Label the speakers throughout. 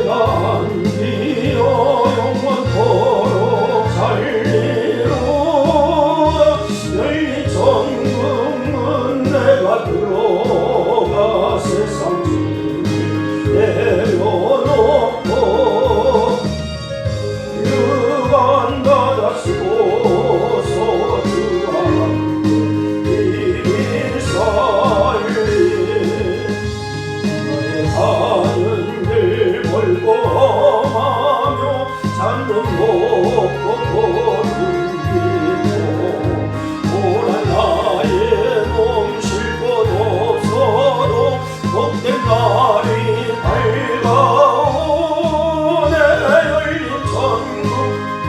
Speaker 1: 안기어 영원토록 살리로 열린 천국문 내가 들어가 세상 짐을 내려놓고 유관 받아 쓰고서 주와 비밀 살리 너의 가는 길 멀고 험하며 잠도 못 먹고 굶기고 오란 나의 몸 싣고 도서로 복된 날이 밝아오 내 열린 천국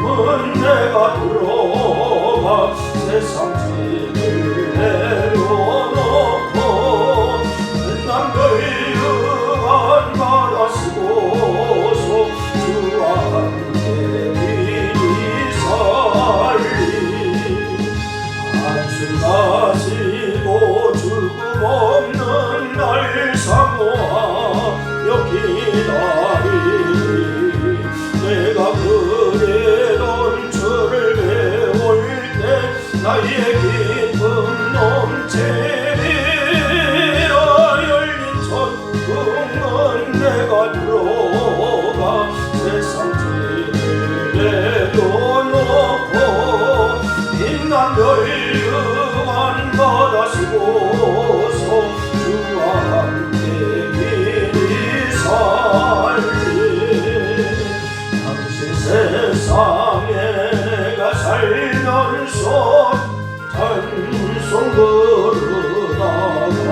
Speaker 1: 문 내가 들어가 세상 짐을 내려놓고 남별유관 받아 쓰고서 주와 함께 길이 살리 한숨 가시고 죽음 없는 날 사모하 여기다리 내가 그리던 주를 배울 때 나의 기쁨 넘치리라 열린 천국문 내가 들어가 세상 짐을 내려놓고 빛난 별유관 받아 쓰고서 주와 함께 길이 살리 당신 세상에 내가 살면서 찬송 부르다가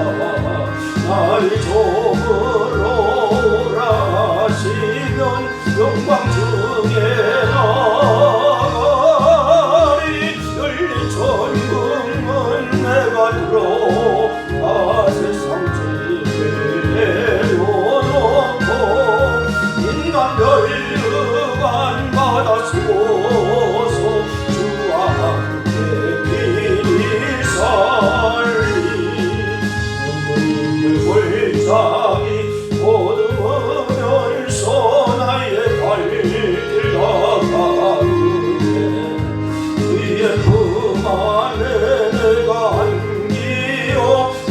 Speaker 1: 나의 종으로 오라 하시면 영광 중에 나가리 열린 천국문 내가 들어가 세상 짐을 내려놓고 인간 별유관 받아 쓰고서 주와 함께 길이 살리 눈물 골짜기 어두우면서 나의 발길 나가는데 그의 품 안에 내가 안기어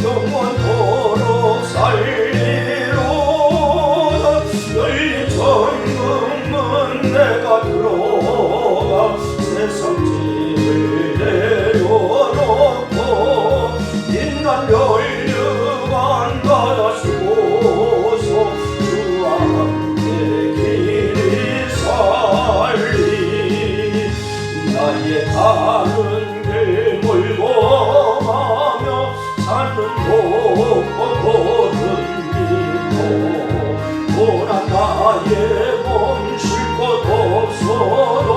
Speaker 1: 영원토록 살리로다 열린 천국문 내가 들어가 세상 짐을 내려놓고 빛난 별유관 받아 쓰고서 주와 함께 길이 살리 나의 가는 길 멀고 험하며 산은 못 보고 든기고 오란 나의 몸 싣고 도서로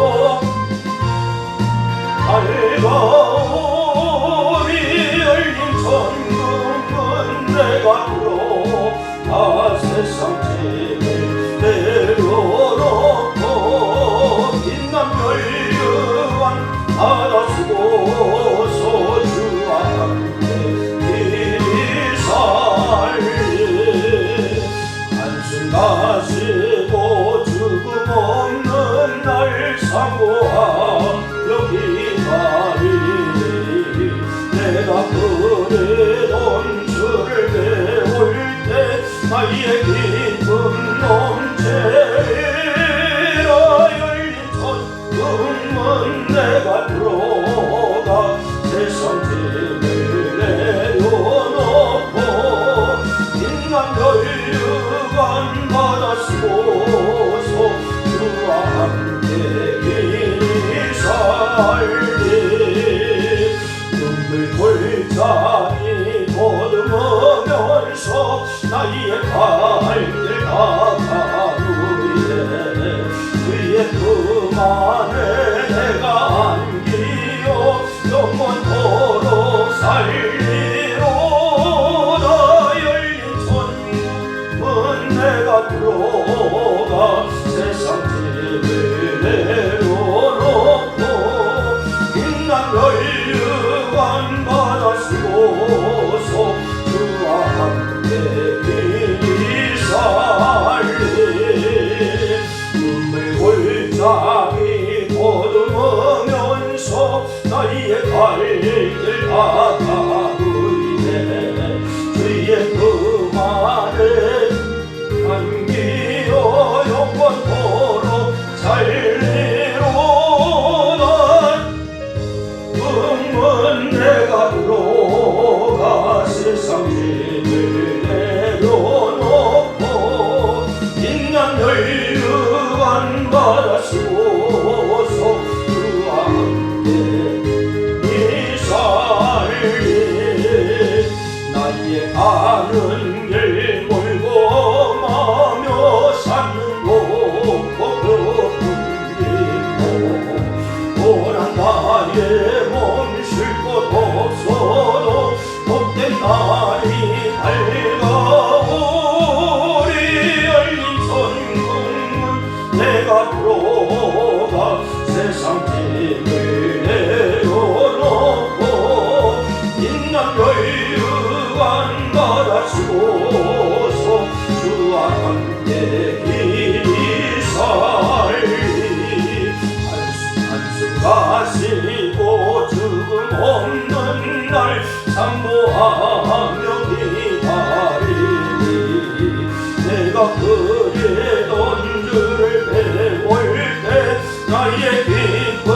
Speaker 1: 밝아오리 열린 천국문 내가 들어가 세상 짐을 내려놓고 빛난 별유관 받아 쓰고서 주와 함께 길이 살리 한숨 가시고 죽음 없는 날 사모하 여기다리 내가 그리던 주를 배울 때 나의 기쁨 넘치리라 열린 천국문 내가 들어가 세상 짐을 내려놓고 빛난 별유관 받아 쓰고서 주와 함께 길이 살리 눈물 골짜기 더듬으면서 나의 발길 나가누에 그의 품 안에 내가 안기어 영원토록 살리로다 열린 천국문 내가 들어가 세상 짐을 내려놓고 빛난 별유관 받아 쓰고서 주와 함께 길이 살리 발길 닦아보이네 주의 그 말에 감기여 영원토록 살리로다 꿈은 내가 들어가 세상 짐을 내려놓고 인간 혈육안 받아쓰고서 그와 함께 이 살리 나의 가는 길 몰고 마며 사는 곳 고난 나의 몸 쉴 곳 없어도 복된 날이 밝아오리 열린 천국문 내가 들어가 세상 짐을 내려놓고 인간 혈육안 받아쓰고서 주와 함께 길이 살리 한숨 가시고 죽음 없는 날 산모하며 기다리니 내가 그리던 주를 배울 때 나의 기쁨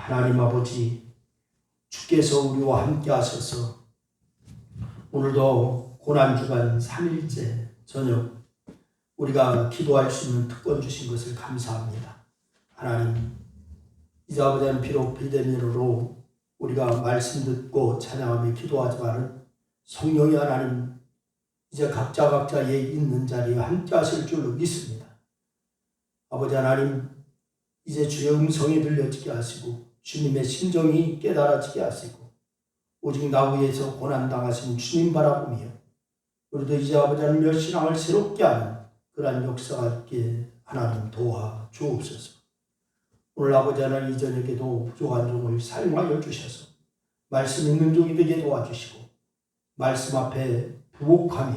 Speaker 2: 하나님 아버지, 주께서 우리와 함께 하셔서 오늘도 고난주간 3일째 저녁 우리가 기도할 수 있는 특권 주신 것을 감사합니다. 하나님, 이제 아버지는 비록 비대면으로 우리가 말씀 듣고 찬양하며 기도하지만 성령이 하나님 이제 각자의 있는 자리에 함께 하실 줄로 믿습니다. 아버지 하나님, 이제 주의 음성이 들려지게 하시고 주님의 심정이 깨달아지게 하시고 오직 나 위에서 고난당하신 주님 바라보며 우리도 이제 아버지 하나님 신앙을 새롭게 하는 그러한 역사가 있게 하나님 도와 주옵소서. 오늘 아버지 하나님 이 저녁에도 부족한 종을 사용하여 주셔서 말씀 있는 종이 되게 도와주시고 말씀 앞에 부복하며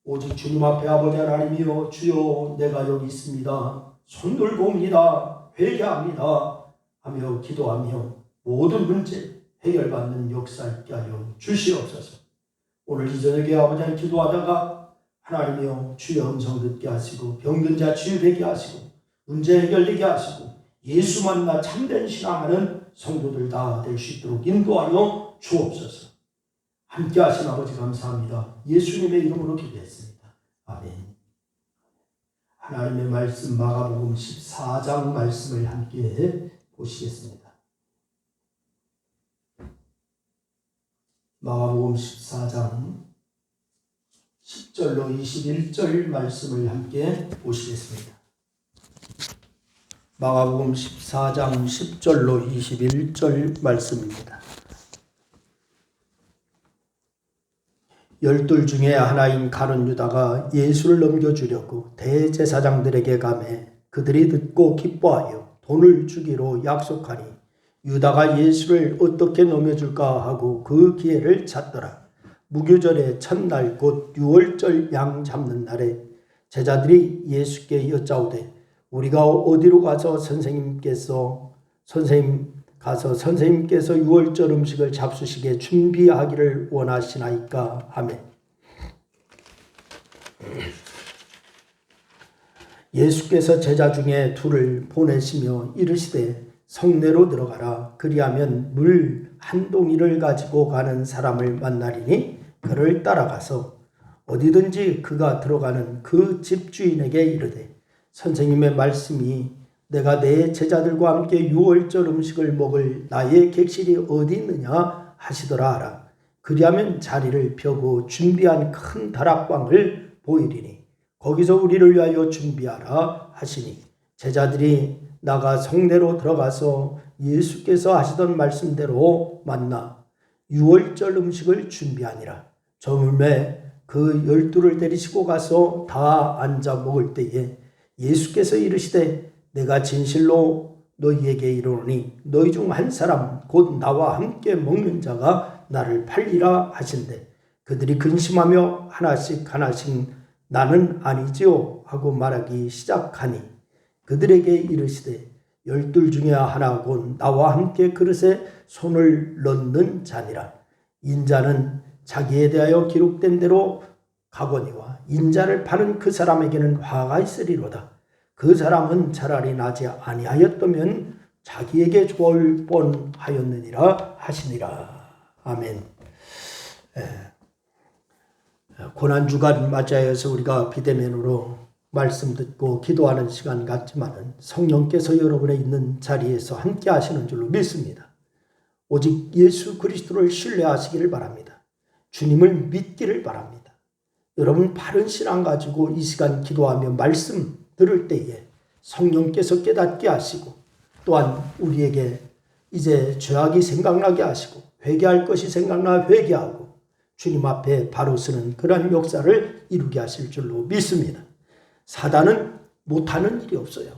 Speaker 2: 오직 주님 앞에 아버지 하나님이여 주여 내가 여기 있습니다. 손 들고 옵니다. 회개합니다. 하며 기도하며 모든 문제 해결받는 역사 있게 하여 주시옵소서. 오늘 이 저녁에 아버지 하나님 기도하다가 하나님이여 주의 음성 듣게 하시고 병든 자 치유되게 하시고 문제 해결되게 하시고 예수 만나 참된 신앙하는 성도들 다 될 수 있도록 인도하여 주옵소서. 함께 하신 아버지 감사합니다. 예수님의 이름으로 기도했습니다. 아멘. 하나님의 말씀 마가복음 14장 말씀을 함께 보시겠습니다. 마가복음 14장 10절로 21절 말씀을 함께 보시겠습니다. 마가복음 14장 10절로 21절 말씀입니다. 12 중에 하나인 가룟 유다가 예수를 넘겨주려고 대제사장들에게 가매 그들이 듣고 기뻐하여 돈을 주기로 약속하니 유다가 예수를 어떻게 넘겨줄까 하고 그 기회를 찾더라. 무교절의 첫날 곧 유월절 양 잡는 날에 제자들이 예수께 여짜오되 우리가 어디로 가서 선생님께서 유월절 음식을 잡수시게 준비하기를 원하시나이까 하매 예수께서 제자 중에 둘을 보내시며 이르시되 성내로 들어가라. 그리하면 물 한 동이를 가지고 가는 사람을 만나리니 그를 따라가서 어디든지 그가 들어가는 그 집주인에게 이르되 선생님의 말씀이 내가 내 제자들과 함께 유월절 음식을 먹을 나의 객실이 어디 있느냐 하시더라 하라. 그리하면 자리를 펴고 준비한 큰 다락방을 보이리니 거기서 우리를 위하여 준비하라 하시니 제자들이 나가 성내로 들어가서 예수께서 하시던 말씀대로 만나 유월절 음식을 준비하니라. 저물매 그 12를 데리시고 가서 다 앉아 먹을 때에 예수께서 이르시되 내가 진실로 너희에게 이르노니 너희 중 한 사람 곧 나와 함께 먹는 자가 나를 팔리라 하신대 그들이 근심하며 하나씩 나는 아니지요 하고 말하기 시작하니 그들에게 이르시되 12 중에 하나 곧 나와 함께 그릇에 손을 넣는 자니라. 인자는 자기에 대하여 기록된 대로 가거니와 인자를 파는 그 사람에게는 화가 있으리로다. 그 사람은 차라리 나지 아니하였다면 자기에게 좋을 뻔하였느니라 하시니라. 아멘. 고난주간 맞이하여서 우리가 비대면으로 말씀 듣고 기도하는 시간 같지만은 성령께서 여러분의 있는 자리에서 함께 하시는 줄로 믿습니다. 오직 예수 그리스도를 신뢰하시기를 바랍니다. 주님을 믿기를 바랍니다. 여러분 바른 신앙 가지고 이 시간 기도하며 말씀 들을 때에 성령께서 깨닫게 하시고 또한 우리에게 이제 죄악이 생각나게 하시고 회개할 것이 생각나 회개하고 주님 앞에 바로 서는 그러한 역사를 이루게 하실 줄로 믿습니다. 사단은 못하는 일이 없어요.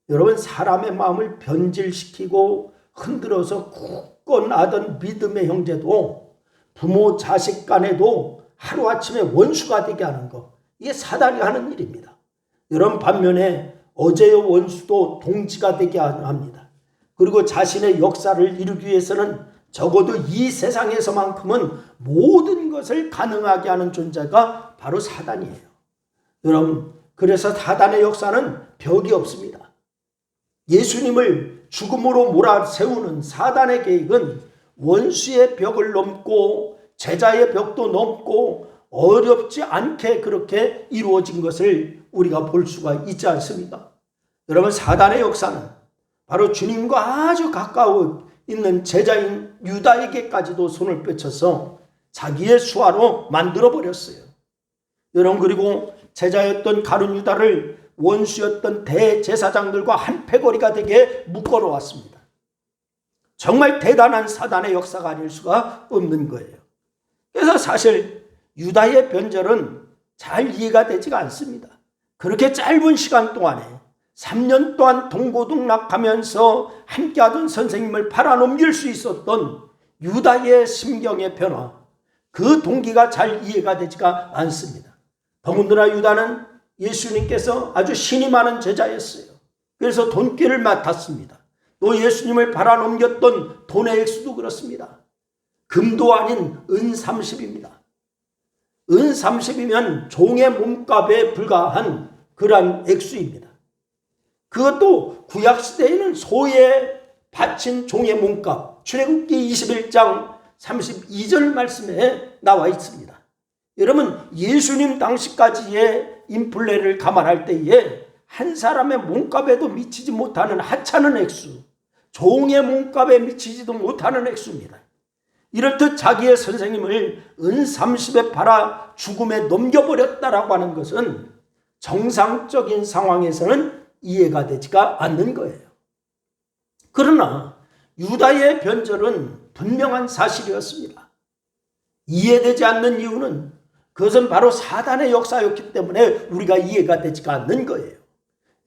Speaker 2: 여러분 사람의 마음을 변질시키고 흔들어서 굳건하던 믿음의 형제도 부모 자식 간에도 하루아침에 원수가 되게 하는 것, 이게 사단이 하는 일입니다. 여러분 반면에 어제의 원수도 동지가 되게 합니다. 그리고 자신의 역사를 이루기 위해서는 적어도 이 세상에서만큼은 모든 것을 가능하게 하는 존재가 바로 사단이에요. 여러분 그래서 사단의 역사는 벽이 없습니다. 예수님을 죽음으로 몰아세우는 사단의 계획은 원수의 벽을 넘고 제자의 벽도 넘고 어렵지 않게 그렇게 이루어진 것을 우리가 볼 수가 있지 않습니까? 여러분, 사단의 역사는 바로 주님과 아주 가까워 있는 제자인 유다에게까지도 손을 뻗쳐서 자기의 수하로 만들어버렸어요. 여러분, 그리고 제자였던 가룟 유다를 원수였던 대제사장들과 한 패거리가 되게 묶어놓았습니다. 정말 대단한 사단의 역사가 아닐 수가 없는 거예요. 그래서 사실 유다의 변절은 잘 이해가 되지가 않습니다. 그렇게 짧은 시간 동안에 3년 동안 동고동락하면서 함께하던 선생님을 팔아넘길 수 있었던 유다의 심경의 변화, 그 동기가 잘 이해가 되지가 않습니다. 더군다나 유다는 예수님께서 아주 신이 많은 제자였어요. 그래서 돈귀를 맡았습니다. 또 예수님을 팔아넘겼던 돈의 액수도 그렇습니다. 금도 아닌 은 30입니다. 은 30이면 종의 몸값에 불과한 그러한 액수입니다. 그것도 구약시대에는 소에 바친 종의 몸값, 출애굽기 21장 32절 말씀에 나와 있습니다. 여러분, 예수님 당시까지의 인플레를 감안할 때에 한 사람의 몸값에도 미치지 못하는 하찮은 액수, 종의 몸값에 미치지도 못하는 액수입니다. 이렇듯 자기의 선생님을 은 30에 팔아 죽음에 넘겨버렸다라고 하는 것은 정상적인 상황에서는 이해가 되지가 않는 거예요. 그러나 유다의 변절은 분명한 사실이었습니다. 이해되지 않는 이유는 그것은 바로 사단의 역사였기 때문에 우리가 이해가 되지가 않는 거예요.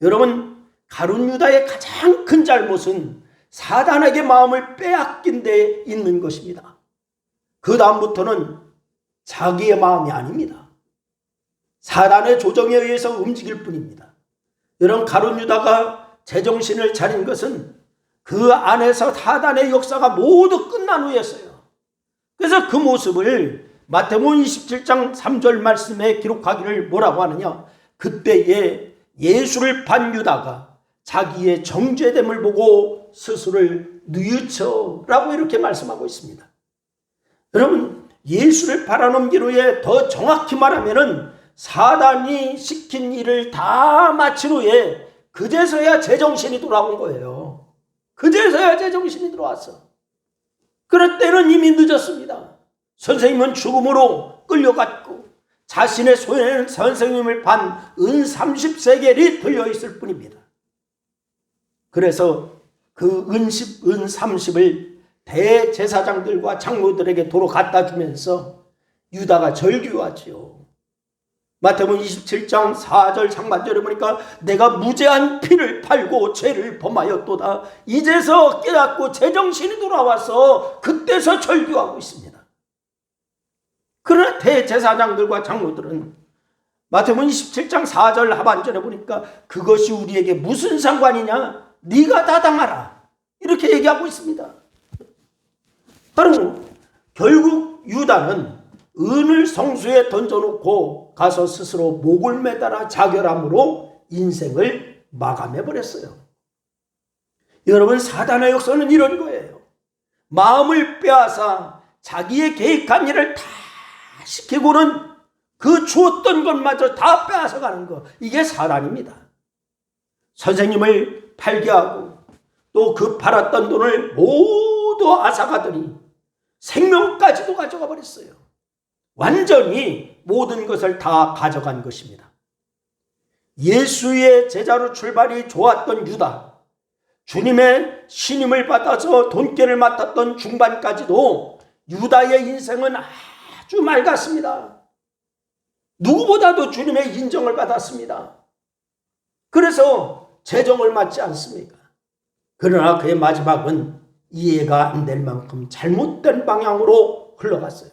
Speaker 2: 여러분, 가룟 유다의 가장 큰 잘못은 사단에게 마음을 빼앗긴 데 있는 것입니다. 그 다음부터는 자기의 마음이 아닙니다. 사단의 조정에 의해서 움직일 뿐입니다. 여러분, 가룟 유다가 제정신을 차린 것은 그 안에서 사단의 역사가 모두 끝난 후였어요. 그래서 그 모습을 마태복음 27장 3절 말씀에 기록하기를 뭐라고 하느냐? 그때에 예수를 판 유다가 자기의 정죄됨을 보고 스스로를 뉘우쳐라고 이렇게 말씀하고 있습니다. 여러분, 예수를 팔아넘긴 후에 더 정확히 말하면은 사단이 시킨 일을 다 마친 후에 그제서야 제정신이 돌아온 거예요. 그제서야 제정신이 들어왔어. 그럴 때는 이미 늦었습니다. 선생님은 죽음으로 끌려갔고 자신의 손에는 선생님을 판 은 30세겔이 들려있을 뿐입니다. 그래서 그 은 30을 대제사장들과 장로들에게 도로 갖다 주면서 유다가 절규하지요. 마태복음 27장 4절 상반절에 보니까 내가 무죄한 피를 팔고 죄를 범하였도다. 이제서 깨닫고 제정신이 돌아와서 그때서 절규하고 있습니다. 그러나 대제사장들과 장로들은 마태복음 27장 4절 하반절에 보니까 그것이 우리에게 무슨 상관이냐? 네가 다 당하라. 이렇게 얘기하고 있습니다. 바로 결국 유다는 은을 성수에 던져놓고 가서 스스로 목을 매달아 자결함으로 인생을 마감해버렸어요. 여러분, 사단의 역사는 이런 거예요. 마음을 빼앗아 자기의 계획한 일을 다 시키고는 그 주었던 것마저 다 빼앗아가는 거, 이게 사단입니다. 선생님을 팔게 하고 또 그 팔았던 돈을 모두 앗아가더니 생명까지도 가져가 버렸어요. 완전히 모든 것을 다 가져간 것입니다. 예수의 제자로 출발이 좋았던 유다, 주님의 신임을 받아서 돈깨를 맡았던 중반까지도 유다의 인생은 아주 맑았습니다. 누구보다도 주님의 인정을 받았습니다. 그래서 재정을 맞지 않습니까? 그러나 그의 마지막은 이해가 안 될 만큼 잘못된 방향으로 흘러갔어요.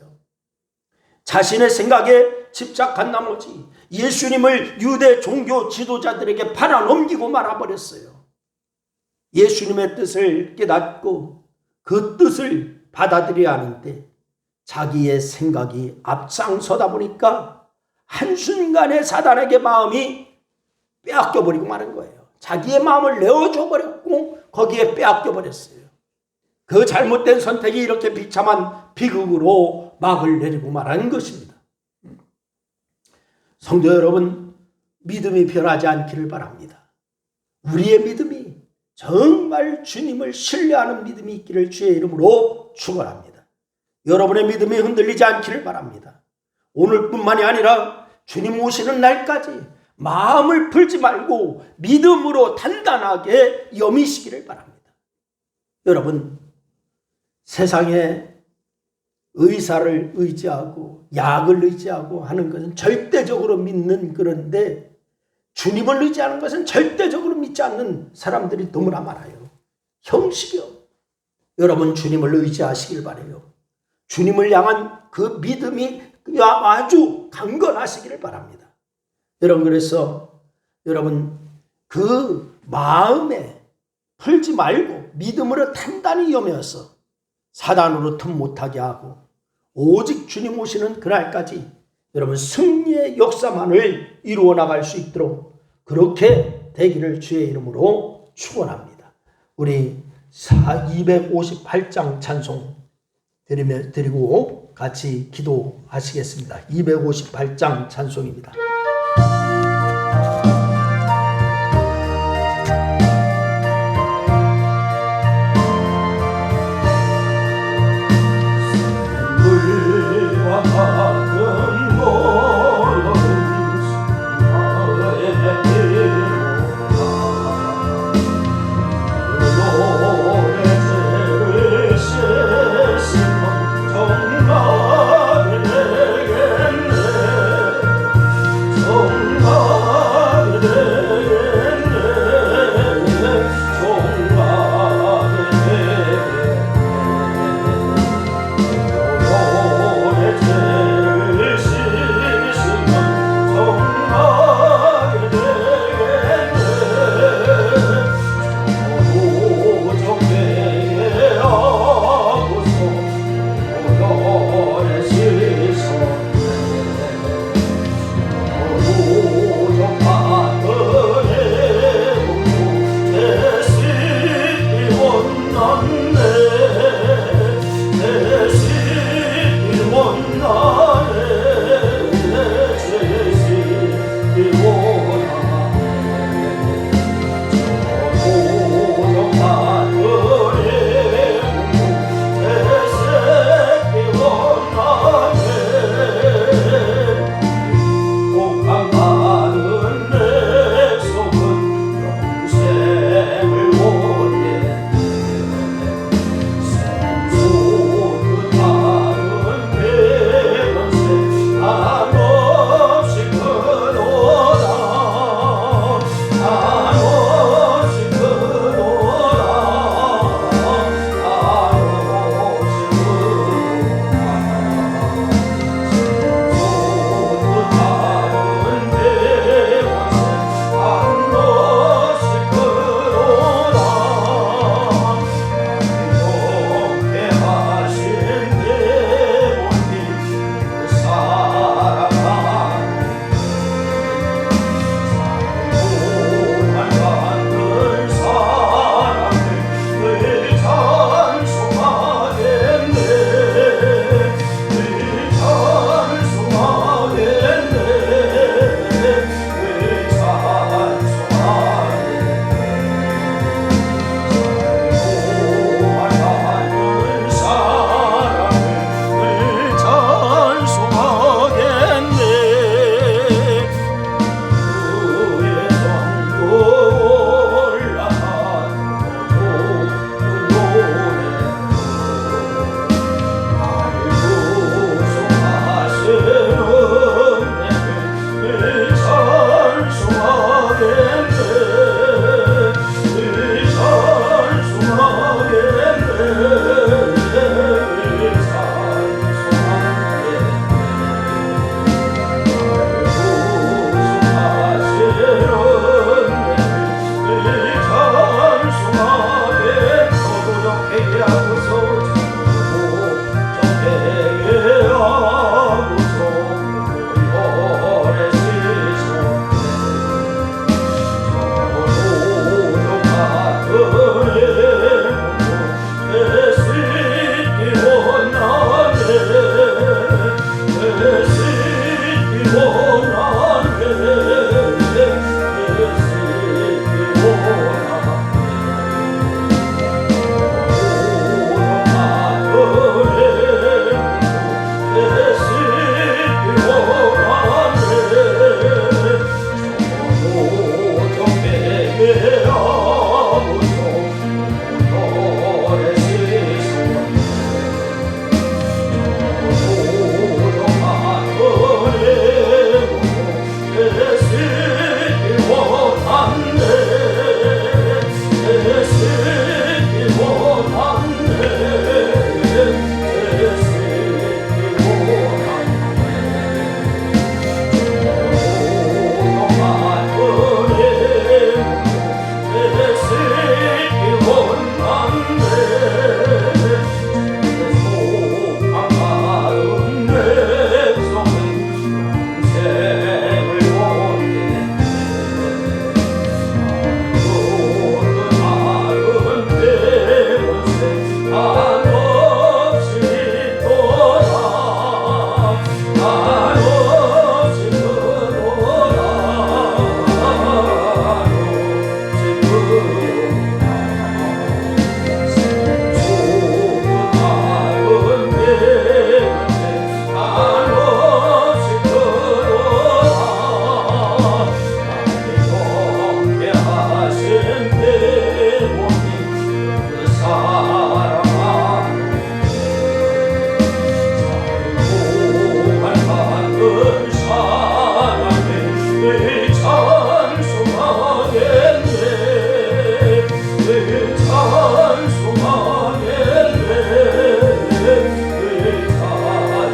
Speaker 2: 자신의 생각에 집착한 나머지 예수님을 유대 종교 지도자들에게 팔아넘기고 말아버렸어요. 예수님의 뜻을 깨닫고 그 뜻을 받아들여야 하는데 자기의 생각이 앞장서다 보니까 한순간에 사단에게 마음이 빼앗겨버리고 마는 거예요. 자기의 마음을 내어줘 버렸고 거기에 빼앗겨 버렸어요. 그 잘못된 선택이 이렇게 비참한 비극으로 막을 내리고 말하는 것입니다. 성도 여러분, 믿음이 변하지 않기를 바랍니다. 우리의 믿음이 정말 주님을 신뢰하는 믿음이 있기를 주의 이름으로 축원합니다. 여러분의 믿음이 흔들리지 않기를 바랍니다. 오늘뿐만이 아니라 주님 오시는 날까지 마음을 풀지 말고 믿음으로 단단하게 여미시기를 바랍니다. 여러분, 세상에 의사를 의지하고 약을 의지하고 하는 것은 절대적으로 믿는, 그런데 주님을 의지하는 것은 절대적으로 믿지 않는 사람들이 너무나 많아요. 형식이요. 여러분, 주님을 의지하시길 바라요. 주님을 향한 그 믿음이 아주 강건하시기를 바랍니다. 여러분, 그래서 여러분 그 마음에 풀지 말고 믿음으로 단단히 여며서 사단으로 틈 못하게 하고 오직 주님 오시는 그날까지 여러분 승리의 역사만을 이루어 나갈 수 있도록 그렇게 되기를 주의 이름으로 축원합니다. 우리 258장 찬송 드리고 같이 기도하시겠습니다. 258장 찬송입니다.
Speaker 1: 한없이 떠나 한없이 떠나 한없이 떠나 한없이 떠나 하신 대원이 그 사랑아 살고 갈만한 사랑에 늘 찬송하겠네 늘 찬송하겠네 늘 찬송하겠네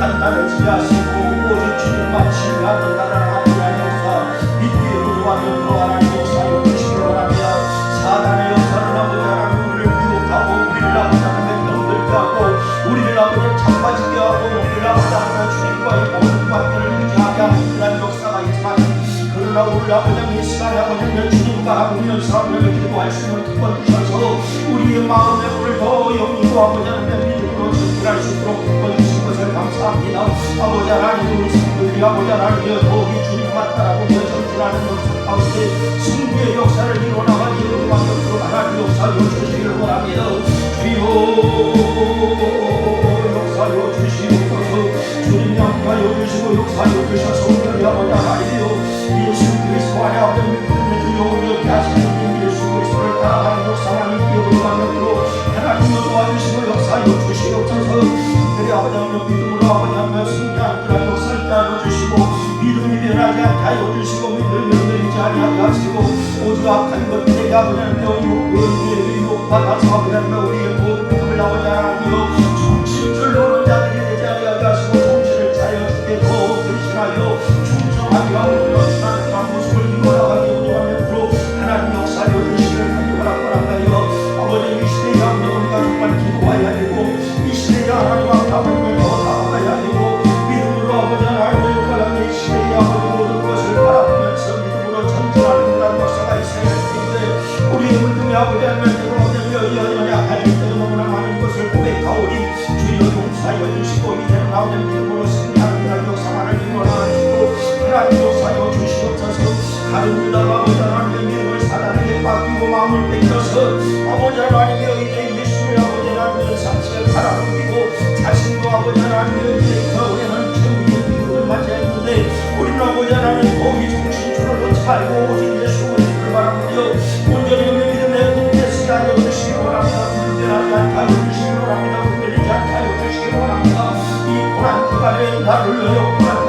Speaker 1: 단단해지게 하시고 오직 주님만 신뢰하는 나라를 하나님 역사 믿기에 부족하며 또 하나님 역사를 주시기 원합니다. 사단의 역사를 아버지 하나님 우리를 미혹하고 우리를 아버지 하나님 병들게 하고 우리를 아버지 자빠지게 하고 우리를 아버지 하나님 주님과의 모든 관계를 유지하게 하는 그런 역사가 있지만 그러나 우리 아버지 이 시간에 아버지 주님과 하며 싸우며 기도할 수 있는 특권 주셔서 우리의 마음의 불을 더 영리고 아버지 하나님 믿음으로 전진할 수 있도록 특권 주신 것을 감사합니다. 아버지 하나님 우리 성도들이 아버지 하나님여 더욱이 주님만 따라보며 전진하는 역사 가운데 승리의 역사를 이루어나가니 여러분과 옆으로 하나님 역사여 주시기를 원합니다. 주여 역사여 주시옵소서. 주님 양파여 주시고 역사여 주셔서 오늘 아버지 하나님여 예수 그리스도 안에 아버지 믿음의 주여 이렇게 하시는 예수 그리스도를 따라가는 역사만 있기에 우리가 옆으로 하나님여 도와주시고 역사여 주시옵소서. 그리 아버지 하나님 믿음으로 아버지 하나님 승리하는 그런 역사를 따라주시고 믿음이 변하지 않게 하여 주시고 믿음이 변하지 아니하게 하시고 오직 악한 것들에게 아버지 하나님 유혹받아서 아버지 하나님 우리의 모든 믿음을 아버지 하나님 정신줄로는 자들이 되지 아니하게 하시고 정신을 자유롭게 더 대신하여 충성하게 하고 연신하는 그런 모습을 이루어나가게 운영하면서 하나님 역사여 주시기를 간구하라고 아버지 이 시대에 아버지 우리가 정말 기도해야 되고 이 시대에 하나님 아버지를 더 나아가야 되고 믿음으로 아버지 하나님의 역할하는 이 시대에 아버지 모든 것을 바라보면서 믿음으로 전진하는 그런 역사가 있어야 할 텐데 우리의 믿음이 아버지 하나님을 연약할 때도 너무나 많은 것을 고백하오니 주여 용서하여 주시고 이제는 아버지 믿음으로 승리하는 그런 역사만을 이루어나가시고 하나님 역사여 주시옵소서. 가정들과 아버지 하나님의 믿음을 사단에게 맡기고 마음을 뺏겨서 아버지 하나님의 이제 예수를 아버지 하나님의 상식을 바라보고 자신도 아버지 하나님의 교회는 최후의 비극을 맞이했는데 우리는 아버지 하나님 거기 정신줄을 놓지 말고 오직 예수 그리스도를 바라보며 온전히 믿음의 굳게 서게 하여 주시기 원합니다. 불편하지 않게 하여 주시기 원합니다. 흔들리지 않게 하여 주시기 원합니다. 이 고난 기간에 나를 위하여